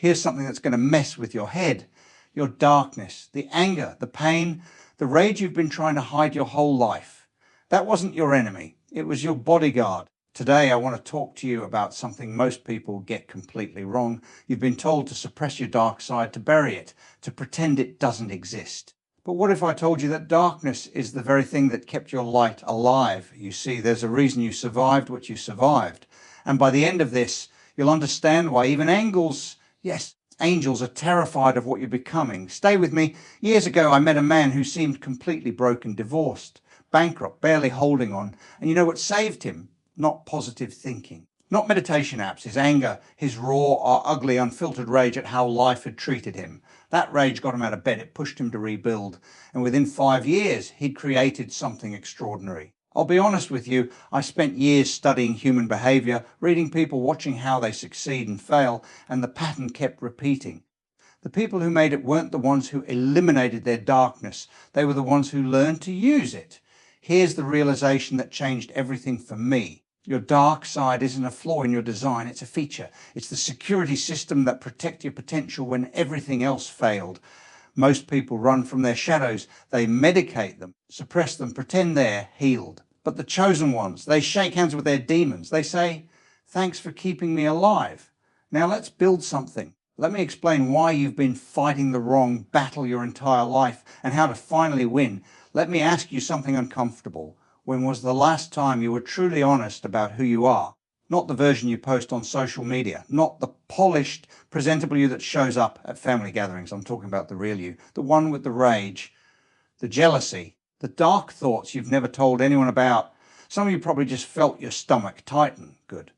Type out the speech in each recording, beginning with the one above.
Here's something that's going to mess with your head. Your darkness, the anger, the pain, the rage you've been trying to hide your whole life. That wasn't your enemy. It was your bodyguard. Today, I want to talk to you about something most people get completely wrong. You've been told to suppress your dark side, to bury it, to pretend it doesn't exist. But what if I told you that darkness is the very thing that kept your light alive? You see, there's a reason you survived what you survived. And by the end of this, you'll understand why even angels, yes, angels are terrified of what you're becoming. Stay with me. Years ago, I met a man who seemed completely broken, divorced, bankrupt, barely holding on. And you know what saved him? Not positive thinking. Not meditation apps, his anger, his raw or ugly, unfiltered rage at how life had treated him. That rage got him out of bed. It pushed him to rebuild. And within 5 years, he'd created something extraordinary. I'll be honest with you, I spent years studying human behavior, reading people, watching how they succeed and fail, and the pattern kept repeating. The people who made it weren't the ones who eliminated their darkness. They were the ones who learned to use it. Here's the realization that changed everything for me. Your dark side isn't a flaw in your design, it's a feature. It's the security system that protects your potential when everything else failed. Most people run from their shadows. They medicate them, suppress them, pretend they're healed. But the chosen ones, they shake hands with their demons. They say, "Thanks for keeping me alive. Now let's build something." Let me explain why you've been fighting the wrong battle your entire life and how to finally win. Let me ask you something uncomfortable. When was the last time you were truly honest about who you are? Not the version you post on social media, not the polished, presentable you that shows up at family gatherings. I'm talking about the real you, the one with the rage, the jealousy, the dark thoughts you've never told anyone about. Some of you probably just felt your stomach tighten. Good.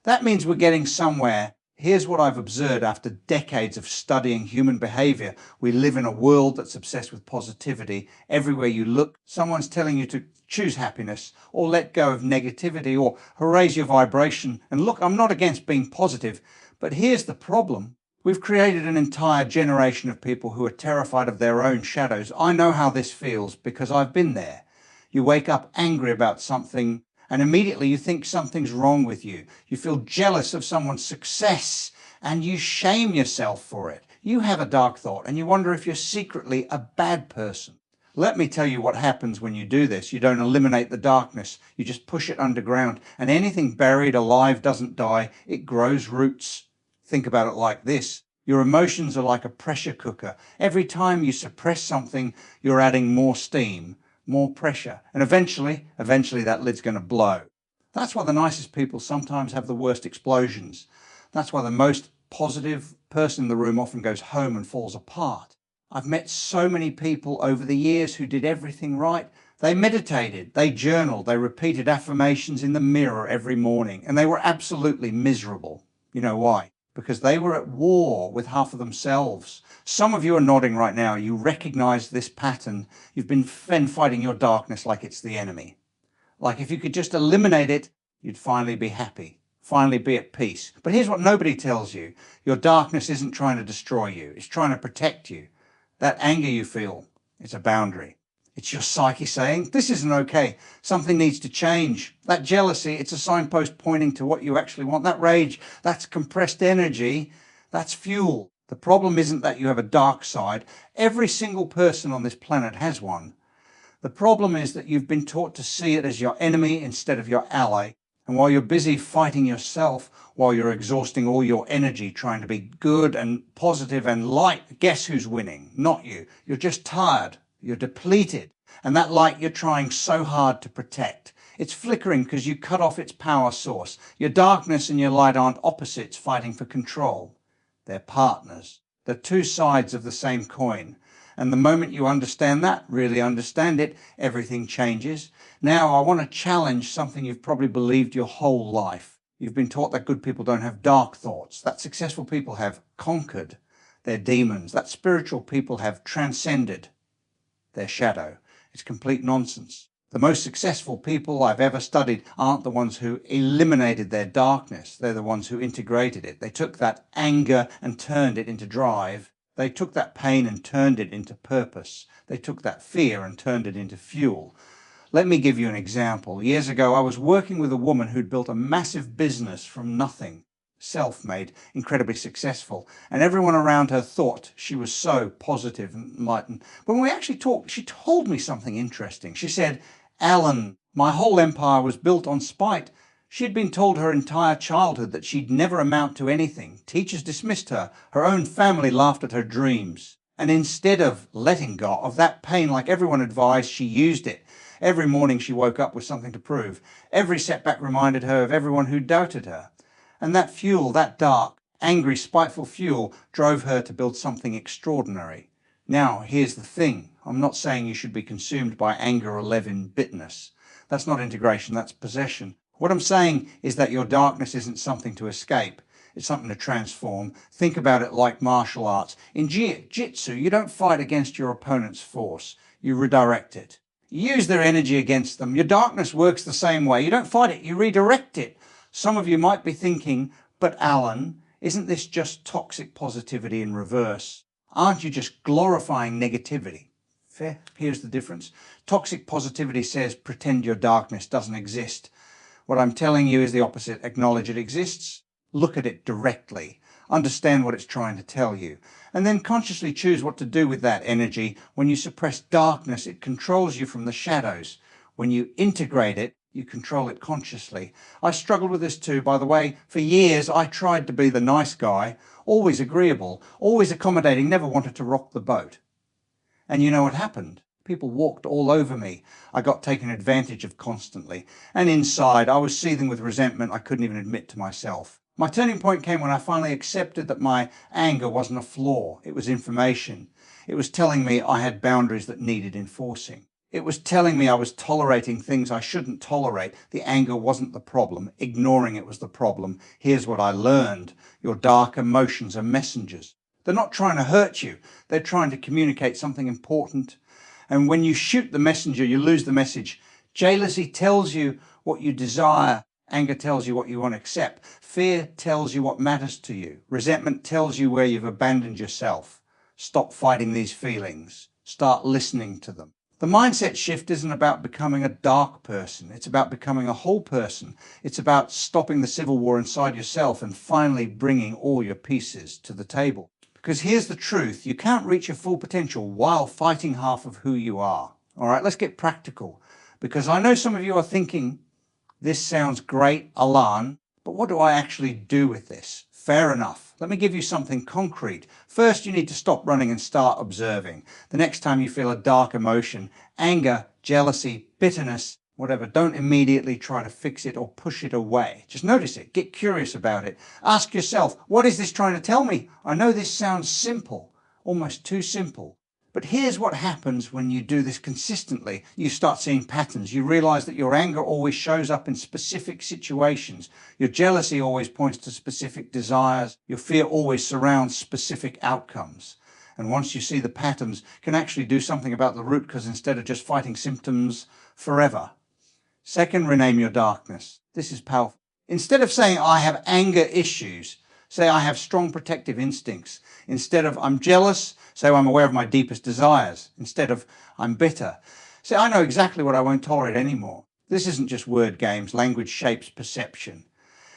That means we're getting somewhere. Here's what I've observed after decades of studying human behavior. We live in a world that's obsessed with positivity. Everywhere you look, someone's telling you to choose happiness or let go of negativity or raise your vibration. And look, I'm not against being positive, but here's the problem. We've created an entire generation of people who are terrified of their own shadows. I know how this feels because I've been there. You wake up angry about something and immediately you think something's wrong with you. You feel jealous of someone's success and you shame yourself for it. You have a dark thought and you wonder if you're secretly a bad person. Let me tell you what happens when you do this. You don't eliminate the darkness. You just push it underground, and anything buried alive doesn't die. It grows roots. Think about it like this. Your emotions are like a pressure cooker. Every time you suppress something, you're adding more steam, more pressure, and eventually that lid's going to blow. That's why the nicest people sometimes have the worst explosions. That's why the most positive person in the room often goes home and falls apart. I've met so many people over the years who did everything right. They meditated, they journaled, they repeated affirmations in the mirror every morning, and they were absolutely miserable. You know why? Because they were at war with half of themselves. Some of you are nodding right now. You recognize this pattern. You've been fighting your darkness like it's the enemy. Like if you could just eliminate it, you'd finally be happy, finally be at peace. But here's what nobody tells you. Your darkness isn't trying to destroy you. It's trying to protect you. That anger you feel, it's a boundary. It's your psyche saying, this isn't okay. Something needs to change. That jealousy, it's a signpost pointing to what you actually want. That rage, that's compressed energy. That's fuel. The problem isn't that you have a dark side. Every single person on this planet has one. The problem is that you've been taught to see it as your enemy instead of your ally. And while you're busy fighting yourself, while you're exhausting all your energy trying to be good and positive and light, guess who's winning? Not you. You're just tired. You're depleted. And that light you're trying so hard to protect. It's flickering because you cut off its power source. Your darkness and your light aren't opposites fighting for control. They're partners. They're two sides of the same coin. And the moment you understand that, really understand it, everything changes. Now, I want to challenge something you've probably believed your whole life. You've been taught that good people don't have dark thoughts, that successful people have conquered their demons, that spiritual people have transcended their shadow. It's complete nonsense. The most successful people I've ever studied aren't the ones who eliminated their darkness. They're the ones who integrated it. They took that anger and turned it into drive. They took that pain and turned it into purpose. They took that fear and turned it into fuel. Let me give you an example. Years ago, I was working with a woman who'd built a massive business from nothing. self-made, incredibly successful. And everyone around her thought she was so positive and enlightened. When we actually talked, she told me something interesting. She said, Allan, my whole empire was built on spite. She had been told her entire childhood that she'd never amount to anything. Teachers dismissed her. Her own family laughed at her dreams. And instead of letting go of that pain like everyone advised, she used it. Every morning she woke up with something to prove. Every setback reminded her of everyone who doubted her. And that fuel, that dark, angry, spiteful fuel, drove her to build something extraordinary. Now, here's the thing. I'm not saying you should be consumed by anger or leaven bitterness. That's not integration, that's possession. What I'm saying is that your darkness isn't something to escape. It's something to transform. Think about it like martial arts. In jiu-jitsu, you don't fight against your opponent's force. You redirect it. You use their energy against them. Your darkness works the same way. You don't fight it, you redirect it. Some of you might be thinking, but Allan, isn't this just toxic positivity in reverse? Aren't you just glorifying negativity? Fair. Here's the difference. Toxic positivity says pretend your darkness doesn't exist. What I'm telling you is the opposite. Acknowledge it exists, look at it directly, understand what it's trying to tell you, and then consciously choose what to do with that energy. When you suppress darkness, it controls you from the shadows. When you integrate it, you control it consciously. I struggled with this too, by the way. For years, I tried to be the nice guy, always agreeable, always accommodating, never wanted to rock the boat. And you know what happened? People walked all over me. I got taken advantage of constantly. And inside, I was seething with resentment I couldn't even admit to myself. My turning point came when I finally accepted that my anger wasn't a flaw. It was information. It was telling me I had boundaries that needed enforcing. It was telling me I was tolerating things I shouldn't tolerate. The anger wasn't the problem. Ignoring it was the problem. Here's what I learned. Your dark emotions are messengers. They're not trying to hurt you. They're trying to communicate something important. And when you shoot the messenger, you lose the message. Jealousy tells you what you desire. Anger tells you what you want to accept. Fear tells you what matters to you. Resentment tells you where you've abandoned yourself. Stop fighting these feelings. Start listening to them. The mindset shift isn't about becoming a dark person. It's about becoming a whole person. It's about stopping the civil war inside yourself and finally bringing all your pieces to the table. Because here's the truth, you can't reach your full potential while fighting half of who you are. All right, let's get practical. Because I know some of you are thinking, this sounds great, Allan, but what do I actually do with this? Fair enough. Let me give you something concrete. First, you need to stop running and start observing. The next time you feel a dark emotion, anger, jealousy, bitterness, whatever, don't immediately try to fix it or push it away. Just notice it. Get curious about it. Ask yourself, what is this trying to tell me? I know this sounds simple, almost too simple. But here's what happens when you do this consistently. You start seeing patterns. You realize that your anger always shows up in specific situations. Your jealousy always points to specific desires. Your fear always surrounds specific outcomes. And once you see the patterns, can actually do something about the root, because instead of just fighting symptoms forever. Second, rename your darkness. This is powerful. Instead of saying, I have anger issues, say, I have strong protective instincts. Instead of, I'm jealous, say, I'm aware of my deepest desires. Instead of, I'm bitter, say, I know exactly what I won't tolerate anymore. This isn't just word games. Language shapes perception.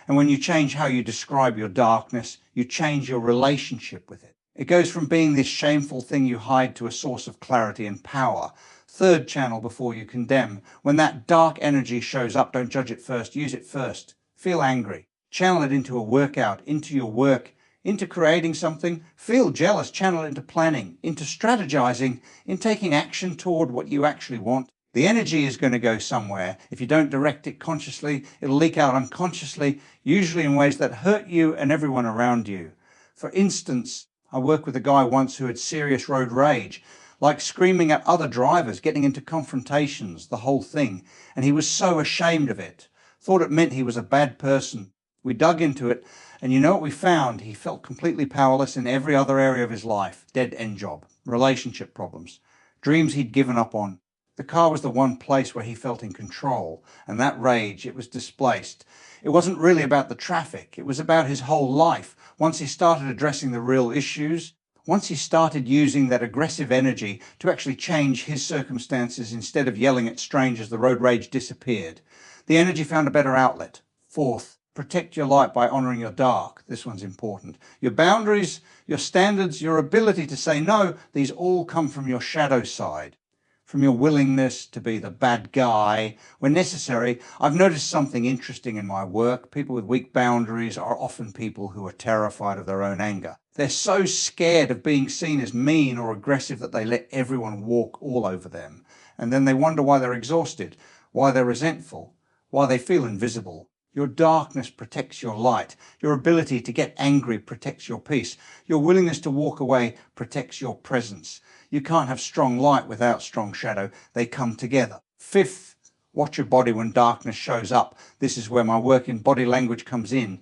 And when you change how you describe your darkness, you change your relationship with it. It goes from being this shameful thing you hide to a source of clarity and power. Third channel before you condemn. When that dark energy shows up, don't judge it first, use it first. Feel angry. Channel it into a workout, into your work, into creating something. Feel jealous, channel it into planning, into strategizing, in taking action toward what you actually want. The energy is going to go somewhere. If you don't direct it consciously, it'll leak out unconsciously, usually in ways that hurt you and everyone around you. For instance, I worked with a guy once who had serious road rage, like screaming at other drivers, getting into confrontations, the whole thing. And he was so ashamed of it, thought it meant he was a bad person. We dug into it, and you know what we found? He felt completely powerless in every other area of his life. Dead-end job, relationship problems, dreams he'd given up on. The car was the one place where he felt in control, and that rage, it was displaced. It wasn't really about the traffic, it was about his whole life. Once he started addressing the real issues, once he started using that aggressive energy to actually change his circumstances instead of yelling at strangers, the road rage disappeared. The energy found a better outlet. Fourth, Protect your light by honoring your dark. This one's important. Your boundaries, your standards, your ability to say no, these all come from your shadow side, from your willingness to be the bad guy when necessary. I've noticed something interesting in my work. People with weak boundaries are often people who are terrified of their own anger. They're so scared of being seen as mean or aggressive that they let everyone walk all over them. And then they wonder why they're exhausted, why they're resentful, why they feel invisible. Your darkness protects your light. Your ability to get angry protects your peace. Your willingness to walk away protects your presence. You can't have strong light without strong shadow. They come together. Fifth, watch your body when darkness shows up. This is where my work in body language comes in.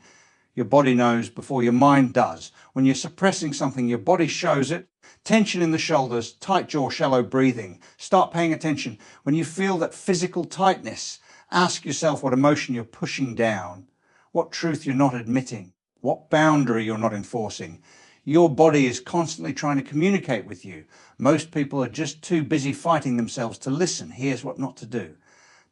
Your body knows before your mind does. When you're suppressing something, your body shows it. Tension in the shoulders, tight jaw, shallow breathing. Start paying attention. When you feel that physical tightness, ask yourself what emotion you're pushing down, what truth you're not admitting, what boundary you're not enforcing. Your body is constantly trying to communicate with you. Most people are just too busy fighting themselves to listen. Here's what not to do.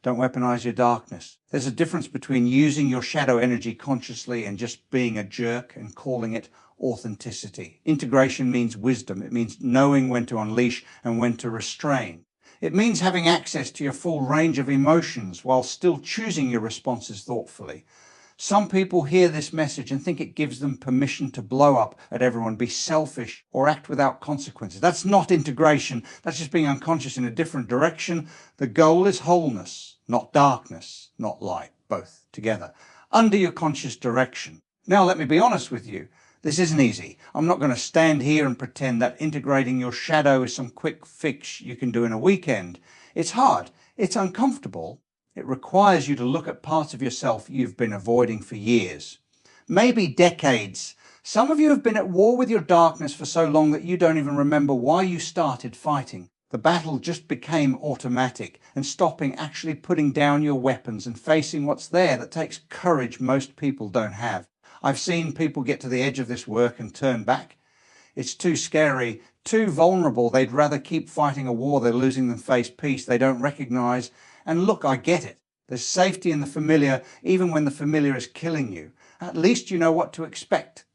Don't weaponize your darkness. There's a difference between using your shadow energy consciously and just being a jerk and calling it authenticity. Integration means wisdom. It means knowing when to unleash and when to restrain. It means having access to your full range of emotions while still choosing your responses thoughtfully. Some people hear this message and think it gives them permission to blow up at everyone, be selfish, or act without consequences. That's not integration. That's just being unconscious in a different direction. The goal is wholeness, not darkness, not light, both together, under your conscious direction. Now, let me be honest with you. This isn't easy. I'm not going to stand here and pretend that integrating your shadow is some quick fix you can do in a weekend. It's hard. It's uncomfortable. It requires you to look at parts of yourself you've been avoiding for years, maybe decades. Some of you have been at war with your darkness for so long that you don't even remember why you started fighting. The battle just became automatic, and stopping, actually putting down your weapons and facing what's there, that takes courage most people don't have. I've seen people get to the edge of this work and turn back. It's too scary, too vulnerable. They'd rather keep fighting a war they're losing than face peace they don't recognize. And look, I get it. There's safety in the familiar, even when the familiar is killing you. At least you know what to expect.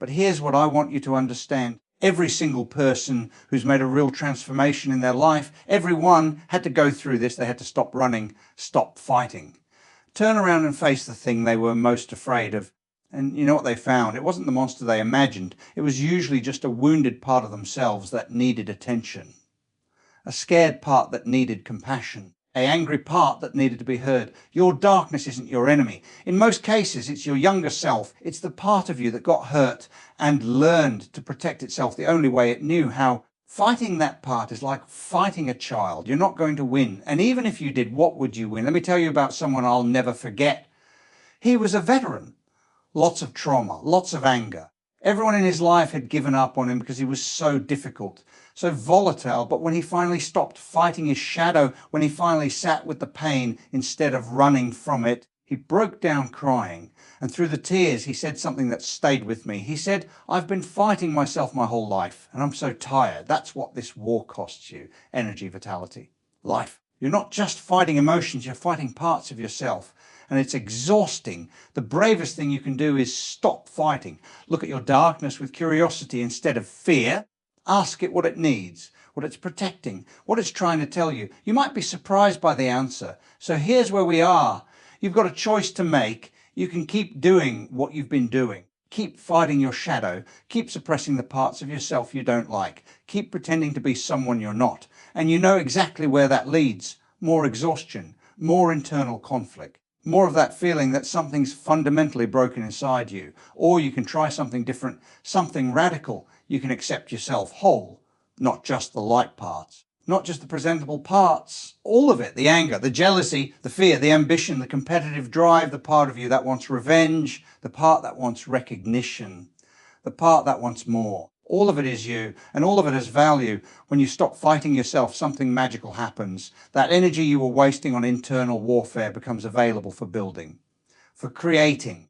But here's what I want you to understand. Every single person who's made a real transformation in their life, everyone had to go through this. They had to stop running, stop fighting, turn around and face the thing they were most afraid of. And you know what they found? It wasn't the monster they imagined. It was usually just a wounded part of themselves that needed attention, a scared part that needed compassion, an angry part that needed to be heard. Your darkness isn't your enemy. In most cases, it's your younger self. It's the part of you that got hurt and learned to protect itself the only way it knew how. Fighting that part is like fighting a child. You're not going to win. And even if you did, what would you win? Let me tell you about someone I'll never forget. He was a veteran. Lots of trauma, lots of anger. Everyone in his life had given up on him because he was so difficult, so volatile. But when he finally stopped fighting his shadow, when he finally sat with the pain instead of running from it, he broke down crying. And through the tears, he said something that stayed with me. He said, "I've been fighting myself my whole life, and I'm so tired. That's what this war costs you. Energy, vitality, life. You're not just fighting emotions, you're fighting parts of yourself. And it's exhausting. The bravest thing you can do is stop fighting. Look at your darkness with curiosity instead of fear. Ask it what it needs, what it's protecting, what it's trying to tell you. You might be surprised by the answer. So here's where we are. You've got a choice to make. You can keep doing what you've been doing. Keep fighting your shadow. Keep suppressing the parts of yourself you don't like. Keep pretending to be someone you're not. And you know exactly where that leads. More exhaustion, more internal conflict. More of that feeling that something's fundamentally broken inside you. Or you can try something different, something radical. You can accept yourself whole, not just the light parts, not just the presentable parts, all of it. The anger, the jealousy, the fear, the ambition, the competitive drive, the part of you that wants revenge, the part that wants recognition, the part that wants more. All of it is you, and all of it has value. When you stop fighting yourself, something magical happens. That energy you were wasting on internal warfare becomes available for building, for creating,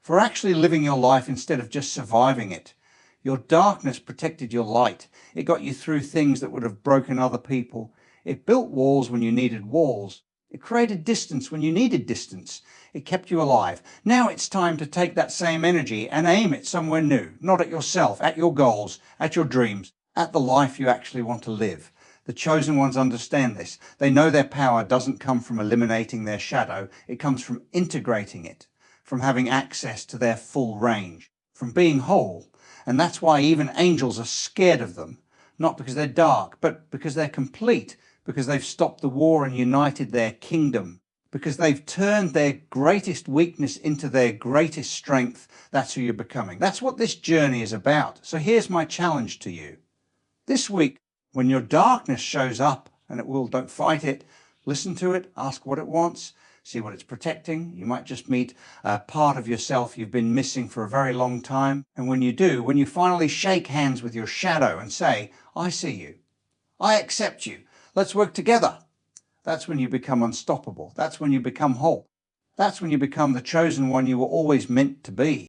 for actually living your life instead of just surviving it. Your darkness protected your light. It got you through things that would have broken other people. It built walls when you needed walls. It created distance when you needed distance. It kept you alive. Now it's time to take that same energy and aim it somewhere new, not at yourself, at your goals, at your dreams, at the life you actually want to live. The chosen ones understand this. They know their power doesn't come from eliminating their shadow. It comes from integrating it, from having access to their full range, from being whole. And that's why even angels are scared of them, not because they're dark, but because they're complete, because they've stopped the war and united their kingdom, because they've turned their greatest weakness into their greatest strength. That's who you're becoming. That's what this journey is about. So here's my challenge to you. This week, when your darkness shows up, and it will, don't fight it, listen to it, ask what it wants, see what it's protecting. You might just meet a part of yourself you've been missing for a very long time. And when you do, when you finally shake hands with your shadow and say, I see you, I accept you, let's work together. That's when you become unstoppable. That's when you become whole. That's when you become the chosen one you were always meant to be.